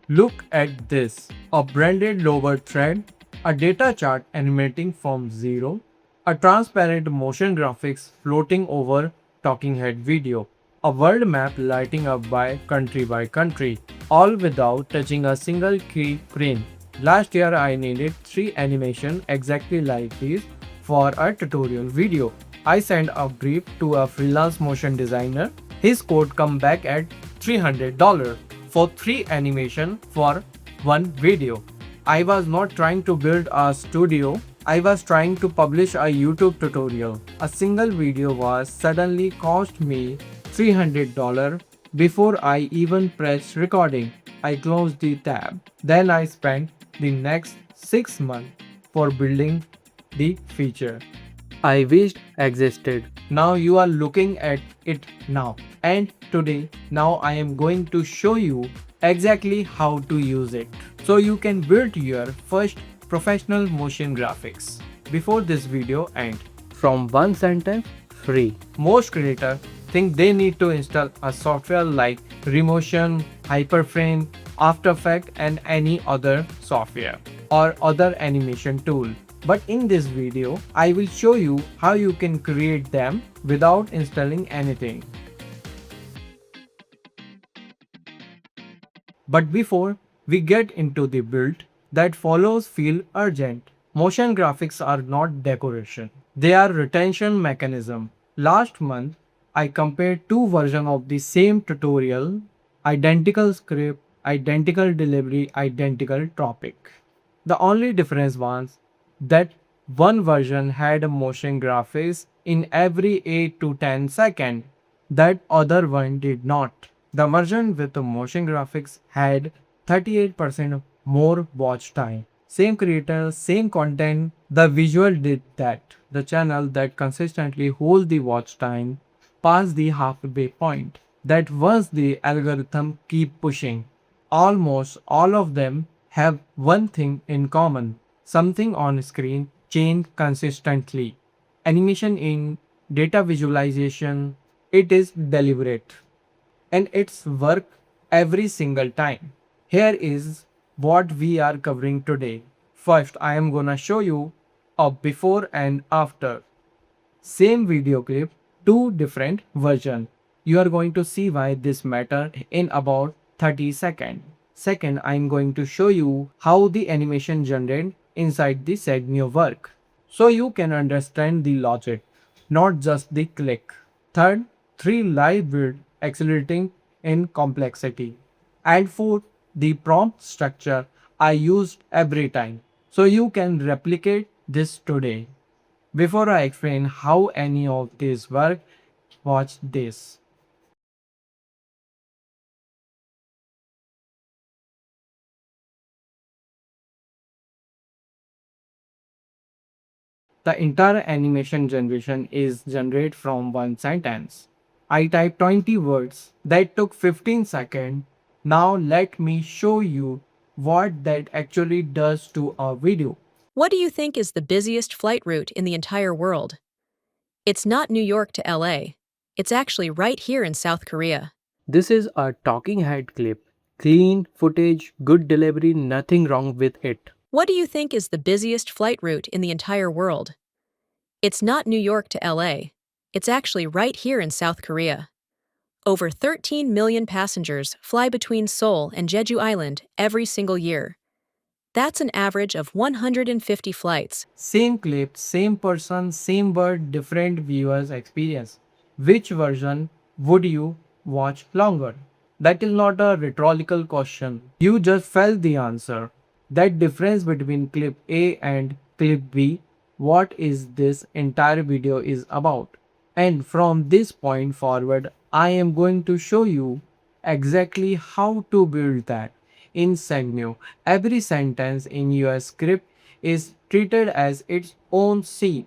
Look at this, a branded lower thread, a data chart animating from zero, a transparent motion graphics floating over talking head video, a world map lighting up by country, all without touching a single key frame. Last year I needed 3 animation exactly like this for a tutorial video. I sent a brief to a freelance motion designer. His quote come back at $300 for 3 animation for one video. I was not trying to build a studio, I was trying to publish a YouTube tutorial. A single video was suddenly cost me $300 before I even pressed recording. I closed the tab. Then I spent the next 6 months for building the feature I wished existed. Now you are looking at it now. And today, now I am going to show you exactly how to use it. So you can build your first professional motion graphics. Before this video ends, from one sentence, free. Most creators think they need to install a software like Remotion, Hyperframe, After Effects and any other software or other animation tool. But in this video, I will show you how you can create them without installing anything. But before we get into the build that follows feel urgent. Motion graphics are not decoration. They are retention mechanism. Last month, I compared two versions of the same tutorial, identical script, identical delivery, identical topic. The only difference was that one version had motion graphics in every 8 to 10 seconds, that other one did not. The version with the motion graphics had 38% more watch time. Same creator, same content, the visual did that. The channel that consistently hold the watch time past the halfway point. That was the algorithm keep pushing. Almost all of them have one thing in common. Something on screen change consistently. Animation in data visualization, it is deliberate and it's work every single time. Here is what we are covering today. First, I am gonna show you a before and after. Same video clip, two different version. You are going to see why this matter in about 30 seconds. Second, I am going to show you how the animation generated inside the Segmio work. So you can understand the logic, not just the click. Third, three live build accelerating in complexity. And fourth, the prompt structure I used every time. So you can replicate this today. Before I explain how any of these work, watch this. The entire animation generation is generated from one sentence. I typed 20 words that took 15 seconds. Now let me show you what that actually does to a video. What do you think is the busiest flight route in the entire world? It's not New York to LA. It's actually right here in South Korea. This is a talking head clip. Clean footage, good delivery, nothing wrong with it. What do you think is the busiest flight route in the entire world? It's not New York to LA. It's actually right here in South Korea. Over 13 million passengers fly between Seoul and Jeju Island every single year. That's an average of 150 flights. Same clip, same person, same word, different viewers experience. Which version would you watch longer? That is not a rhetorical question. You just felt the answer. That difference between clip A and clip B, what is this entire video is about. And from this point forward, I am going to show you exactly how to build that. In Segmio, every sentence in your script is treated as its own scene.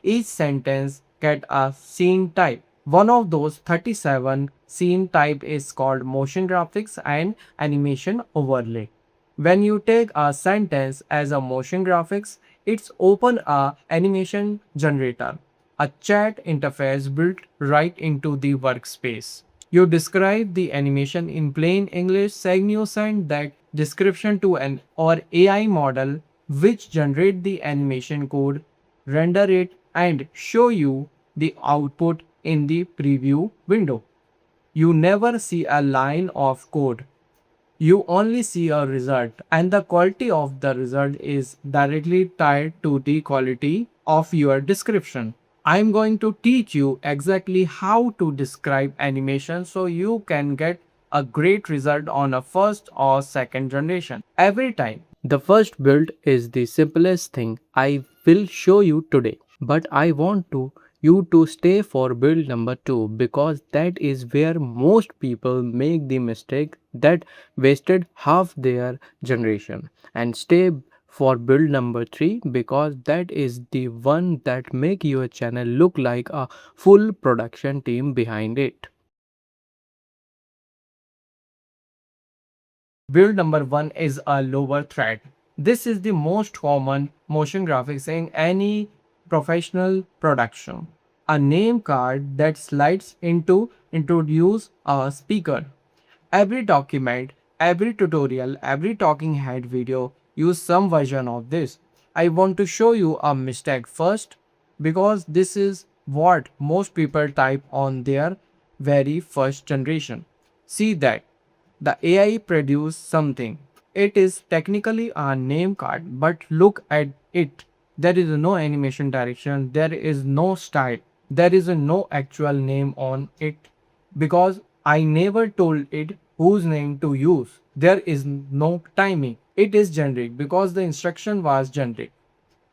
Each sentence gets a scene type. One of those 37 scene type is called motion graphics and animation overlay. When you take a sentence as a motion graphics, it's open a animation generator, a chat interface built right into the workspace. You describe the animation in plain English. Segmio send that description to an or AI model which generate the animation code, render it and show you the output in the preview window. You never see a line of code. You only see a result, and the quality of the result is directly tied to the quality of your description. I'm going to teach you exactly how to describe animation so you can get a great result on a first or second generation every time. The first build is the simplest thing I will show you today, but I want to you to stay for build number 2 because that is where most people make the mistake that wasted half their generation, and stay for build number 3 because that is the one that make your channel look like a full production team behind it. Build number 1 is a lower thread. This is the most common motion graphics in any professional production. A name card that slides into introduce a speaker. Every document, every tutorial, every talking head video use some version of this. I want to show you a mistake first because this is what most people type on their very first generation. See that the AI produced something. It is technically a name card, but look at it. There is no animation direction, there is no style, there is no actual name on it because I never told it whose name to use. There is no timing. It is generic because the instruction was generic.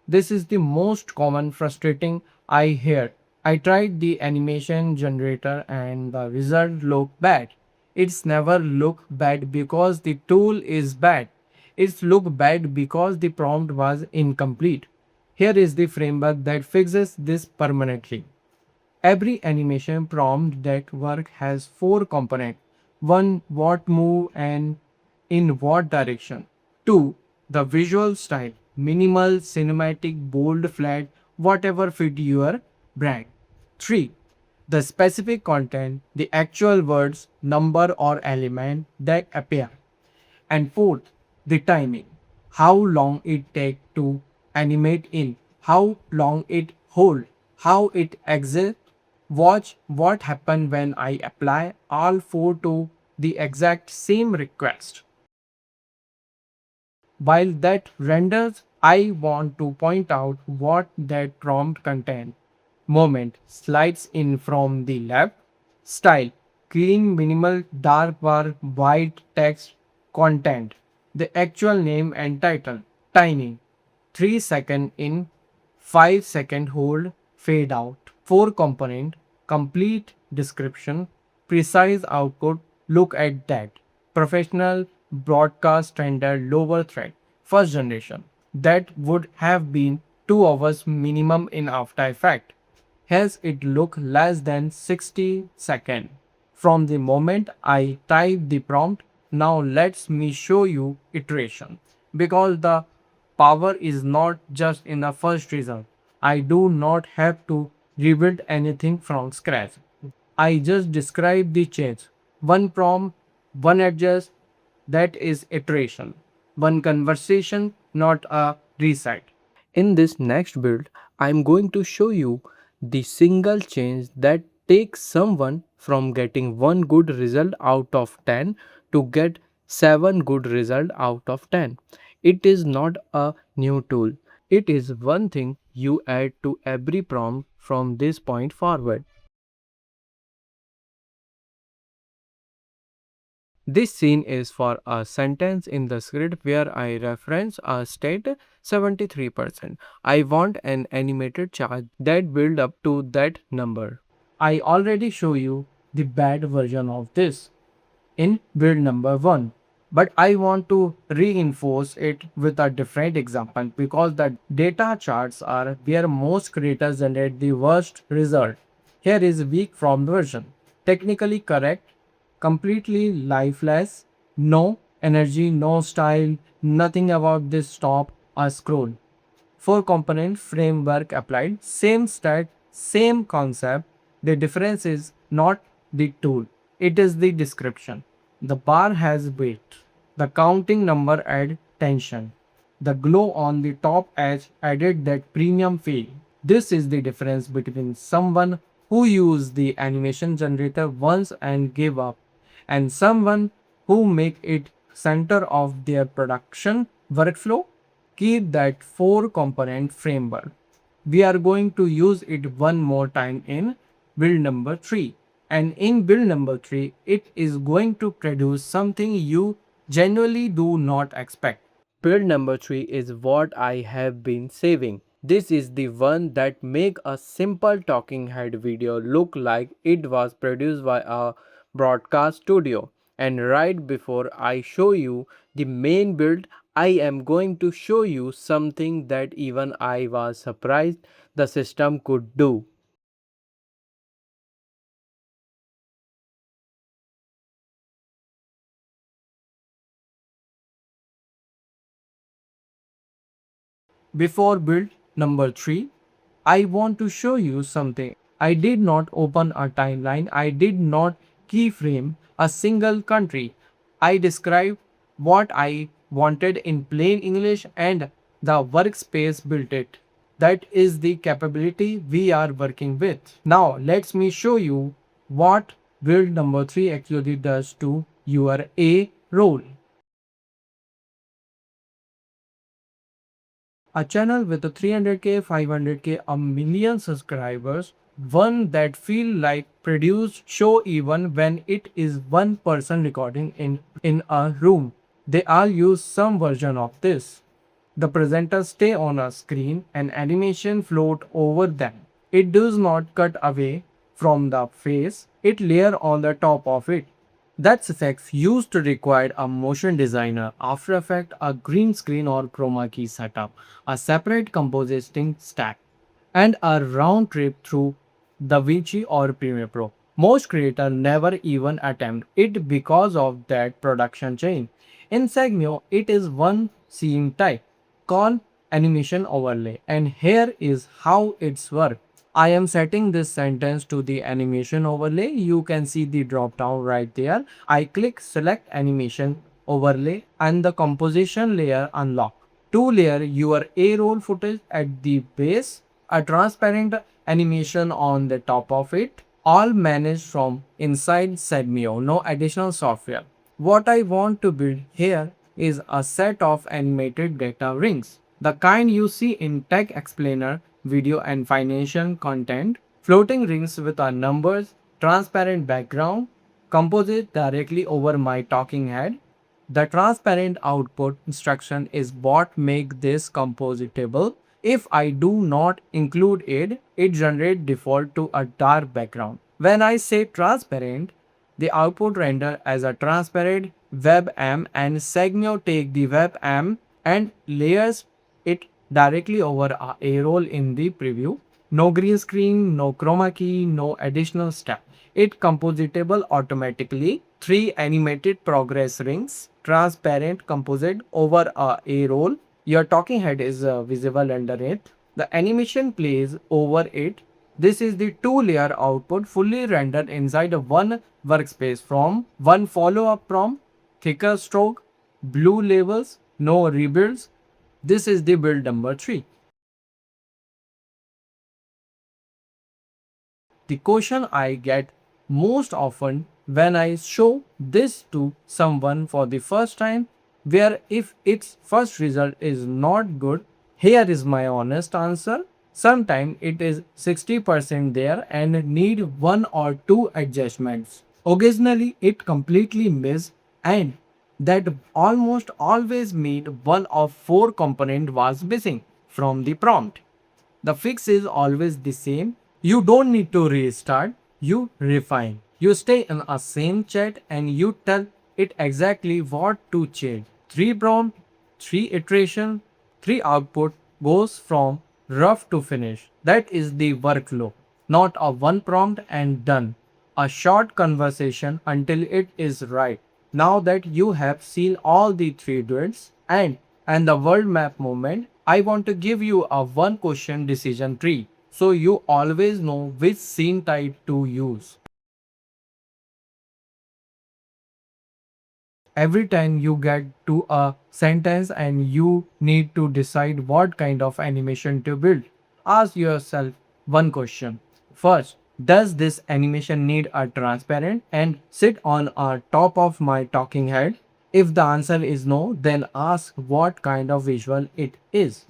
This is the most common frustrating I hear. I tried the animation generator and the result looked bad. It's never look bad because the tool is bad. It's look bad because the prompt was incomplete. Here is the framework that fixes this permanently. Every animation prompt that work has four components. One, what move and in what direction. Two, the visual style. Minimal, cinematic, bold, flat, whatever fit your brand. Three, the specific content, the actual words, number or element that appear. And fourth, the timing. How long it take to animate in, how long it hold, how it exit. Watch what happen when I apply all four to the exact same request. While that renders, I want to point out what that prompt content. Moment slides in from the left. Style clean, minimal, dark bar, white text, content. The actual name and title. Timing 3 second in, 5 second hold, fade out. 4 component, complete description, precise output. Look at that. Professional broadcast standard lower thread. First generation. That would have been 2 hours minimum in After Effects. Hence it look less than 60 seconds. From the moment I type the prompt, now let me show you iteration. Because the power is not just in the first result. I do not have to rebuild anything from scratch. I just describe the change. One prompt, one adjust, that is iteration. One conversation, not a reset. In this next build, I am going to show you the single change that takes someone from getting one good result out of 10 to get 7 good result out of 10. It is not a new tool. It is one thing you add to every prompt from this point forward. This scene is for a sentence in the script where I reference a state 73%. I want an animated chart that build up to that number. I already show you the bad version of this in build number 1. But I want to reinforce it with a different example because the data charts are where most creators generate the worst result. Here is weak from version. Technically correct, completely lifeless, no energy, no style, nothing about this stop or scroll. Four component framework applied, same stat, same concept. The difference is not the tool. It is the description. The bar has weight. The counting number add tension. The glow on the top edge added that premium feel. This is the difference between someone who used the animation generator once and gave up and someone who make it center of their production workflow. Keep that four component framework. We are going to use it one more time in build number 3, and in build number 3 it is going to produce something you genuinely do not expect. Build number 3 is what I have been saving. This is the one that make a simple talking head video look like it was produced by a broadcast studio. And right before I show you the main build, I am going to show you something that even I was surprised the system could do. Before build number 3, I want to show you something. I did not open a timeline. I did not keyframe a single country. I described what I wanted in plain English and the workspace built it. That is the capability we are working with. Now let me show you what build number 3 actually does to your A role. A channel with a 300k, 500k, a million subscribers, one that feel like produced show even when it is one person recording in a room. They all use some version of this. The presenters stay on a screen and animation float over them. It does not cut away from the face, it layer on the top of it. That's effects used to require a motion designer, After Effects, a green screen or chroma key setup, a separate compositing stack, and a round trip through DaVinci or Premiere Pro. Most creators never even attempt it because of that production chain. In Segmio, it is one scene type called animation overlay, and here is how it's work. I am setting this sentence to the animation overlay. You can see the drop down right there. I click select animation overlay and the composition layer unlock. To layer your A-roll footage at the base, a transparent animation on the top of it, all managed from inside Segmio, no additional software. What I want to build here is a set of animated data rings, the kind you see in Tech Explainer video and financial content, floating rings with our numbers, transparent background, composite directly over my talking head. The transparent output instruction is what make this compositable. If I do not include it, it generates default to a dark background. When I say transparent, the output render as a transparent WebM and Segno take the WebM and layers it directly over a A-roll in the preview. No green screen, no chroma key, no additional step. It compositable automatically. Three animated progress rings, transparent composite over a A-roll. Your talking head is visible under it. The animation plays over it. This is the two-layer output fully rendered inside a one workspace from one follow-up prompt, thicker stroke, blue labels, no rebuilds. This is the build number 3. The question I get most often when I show this to someone for the first time, where if its first result is not good, here is my honest answer. Sometimes it is 60% there and need one or two adjustments. Occasionally it completely miss and that almost always mean one of four component was missing from the prompt. The fix is always the same. You don't need to restart, you refine. You stay in a same chat and you tell it exactly what to change. Three prompt, three iteration, three output goes from rough to finish. That is the workflow. Not a one prompt and done. A short conversation until it is right. Now that you have seen all the three duets and the world map movement, I want to give you a one question decision tree so you always know which scene type to use. Every time you get to a sentence and you need to decide what kind of animation to build, ask yourself one question. First, does this animation need a transparent and sit on a top of my talking head? If the answer is no, then ask what kind of visual it is.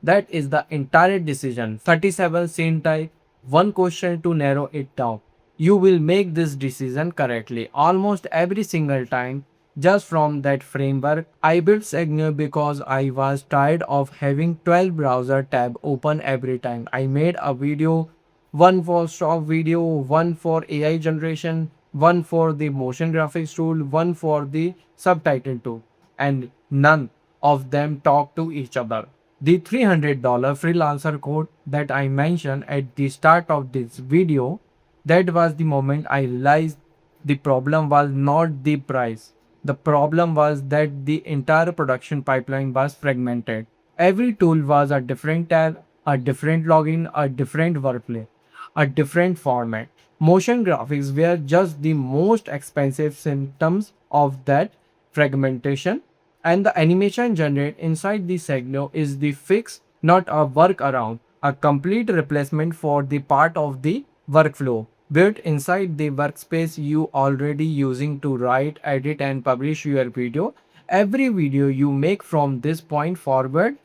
That is the entire decision. 37 scene type, one question to narrow it down. You will make this decision correctly almost every single time. Just from that framework, I built Segno because I was tired of having 12 browser tab open every time I made a video. One for stock video, one for AI generation, one for the motion graphics tool, one for the subtitle tool, and none of them talk to each other. The $300 freelancer code that I mentioned at the start of this video, that was the moment I realized the problem was not the price. The problem was that the entire production pipeline was fragmented. Every tool was a different tab, a different login, a different workflow, a different format. Motion graphics were just the most expensive symptoms of that fragmentation, and the animation generated inside the Segno is the fix, not a workaround, a complete replacement for the part of the workflow built inside the workspace you already using to write, edit, and publish your video. Every video you make from this point forward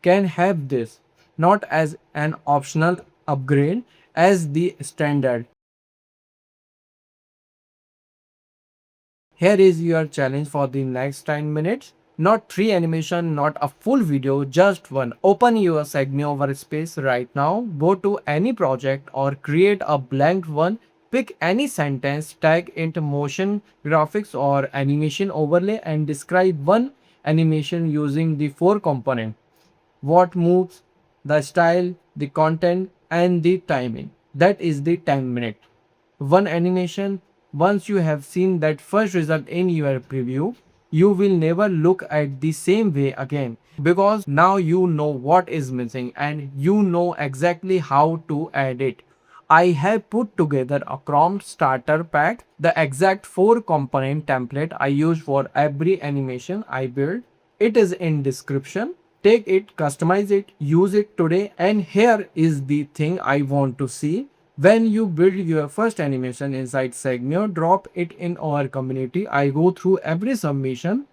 can have this, not as an optional upgrade, as the standard. Here is your challenge for the next 10 minutes. Not three animation, not a full video, just one. Open your Segmio workspace right now. Go to any project or create a blank one. Pick any sentence, tag it motion graphics or animation overlay and describe one animation using the four components: what moves, the style, the content, and the timing. That is the 10 minute. One animation. Once you have seen that first result in your preview, you will never look at the same way again because now you know what is missing and you know exactly how to add it. I have put together a prompt starter pack, the exact 4 component template I use for every animation I build. It is in description. Take it, customize it, use it today. And here is the thing I want to see. When you build your first animation inside Segmio, drop it in our community. I go through every submission.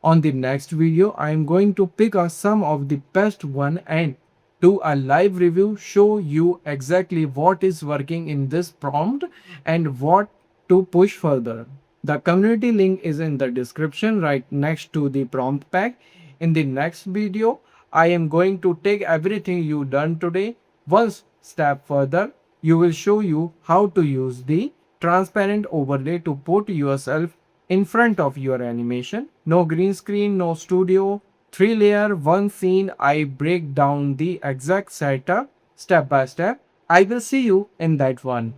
On the next video, I am going to pick up some of the best one and do a live review, show you exactly what is working in this prompt and what to push further. The community link is in the description right next to the prompt pack. In the next video, I am going to take everything you done today one step further. You will show you how to use the transparent overlay to put yourself in front of your animation. No green screen, no studio, 3 layer, one scene. I break down the exact setup step by step. I will see you in that one.